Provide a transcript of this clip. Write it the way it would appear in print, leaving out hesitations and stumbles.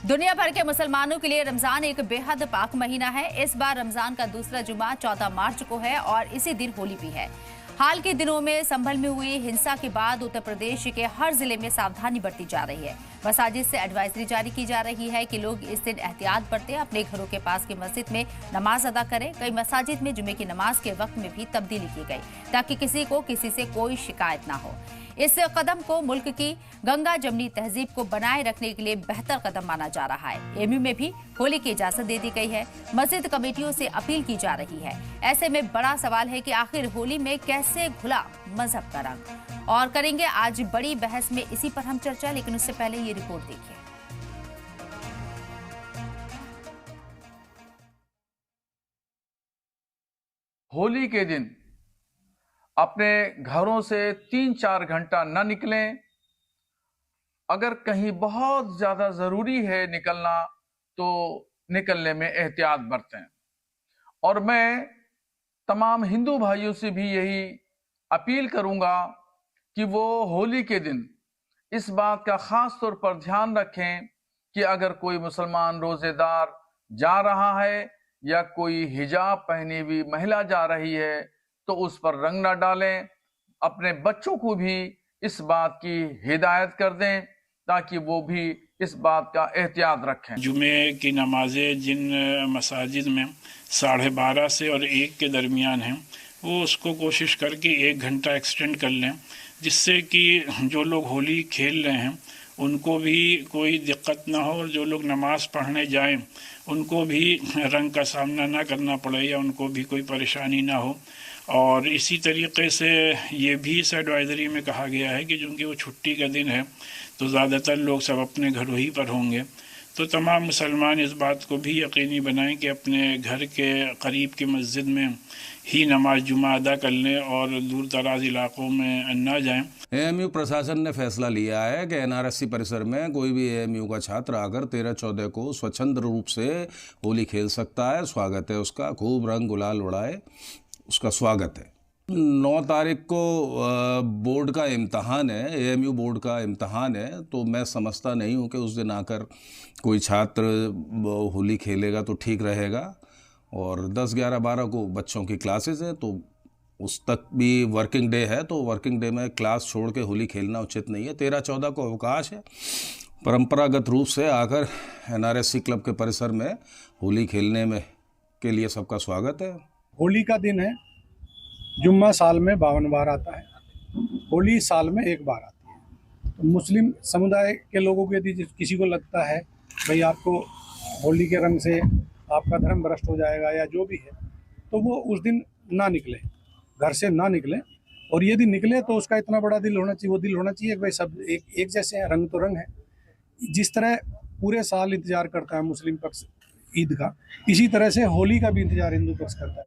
दुनिया भर के मुसलमानों के लिए रमजान एक बेहद पाक महीना है। इस बार रमजान का दूसरा जुमा 14 मार्च को है और इसी दिन होली भी है। हाल के दिनों में संभल में हुई हिंसा के बाद उत्तर प्रदेश के हर जिले में सावधानी बरती जा रही है। मसाजिद से एडवाइजरी जारी की जा रही है कि लोग इस दिन एहतियात बरतें, अपने घरों के पास की मस्जिद में नमाज अदा करें। कई मसाजिद में जुमे की नमाज के वक्त में भी तब्दीली की गई ताकि किसी को किसी से कोई शिकायत ना हो। इस कदम को मुल्क की गंगा जमनी तहजीब को बनाए रखने के लिए बेहतर कदम माना जा रहा है। एमयू में भी होली की इजाजत दे दी गई है। मस्जिद कमेटियों से अपील की जा रही है। ऐसे में बड़ा सवाल है कि आखिर होली में कैसे घुला मजहब का रंग। और करेंगे आज बड़ी बहस में इसी पर हम चर्चा, लेकिन उससे पहले ये रिपोर्ट देखिए। होली के दिन अपने घरों से 3-4 घंटा न निकलें। अगर कहीं बहुत ज्यादा जरूरी है निकलना तो निकलने में एहतियात बरतें। और मैं तमाम हिंदू भाइयों से भी यही अपील करूंगा कि वो होली के दिन इस बात का खास तौर पर ध्यान रखें कि अगर कोई मुसलमान रोजेदार जा रहा है या कोई हिजाब पहनी हुई महिला जा रही है तो उस पर रंग न डालें। अपने बच्चों को भी इस बात की हिदायत कर दें ताकि वो भी इस बात का एहतियात रखें। जुमे की नमाजें जिन मसाजिद में 12:30 से और 1 के दरमियान हैं, वो उसको कोशिश करके 1 घंटा एक्सटेंड कर लें, जिससे कि जो लोग होली खेल रहे हैं उनको भी कोई दिक्कत ना हो और जो लोग नमाज पढ़ने जाएं उनको भी रंग का सामना ना करना पड़े या उनको भी कोई परेशानी ना हो। और इसी तरीके से ये भी इस एडवाइजरी में कहा गया है कि चूँकि वो छुट्टी का दिन है तो ज़्यादातर लोग सब अपने घरों ही पर होंगे, तो तमाम मुसलमान इस बात को भी यकीनी बनाएं कि अपने घर के करीब की मस्जिद में ही नमाज जुमा अदा कर लें और दूर दराज इलाकों में ना जाएं। एएमयू प्रशासन ने फैसला लिया है कि एनआरएससी परिसर में कोई भी एएमयू का छात्र आकर 13-14 को स्वच्छंद रूप से होली खेल सकता है। स्वागत है उसका, खूब रंग गुलाल उड़ाए, उसका स्वागत है। 9 तारीख को बोर्ड का इम्तहान है, एएमयू बोर्ड का इम्तहान है, तो मैं समझता नहीं हूँ कि उस दिन आकर कोई छात्र होली खेलेगा तो ठीक रहेगा। और 10, 11, 12 को बच्चों की क्लासेस हैं तो उस तक भी वर्किंग डे है, तो वर्किंग डे में क्लास छोड़ के होली खेलना उचित नहीं है। 13-14 को अवकाश है। परंपरागत रूप से आकर एनआरएससी क्लब के परिसर में होली खेलने में के लिए सबका स्वागत है। होली का दिन है, जुम्मा साल में 52 बार आता है, होली साल में 1 बार आती है। तो मुस्लिम समुदाय के लोगों को यदि किसी को लगता है भाई आपको होली के रंग से आपका धर्म भ्रष्ट हो जाएगा या जो भी है, तो वो उस दिन ना निकले, घर से ना निकले। और यदि निकले तो उसका इतना बड़ा दिल होना चाहिए, वो दिल होना चाहिए कि भाई सब एक जैसे हैं, रंग तो रंग है। जिस तरह पूरे साल इंतजार करता है मुस्लिम पक्ष ईद का, इसी तरह से होली का भी इंतजार हिंदू पक्ष करता है।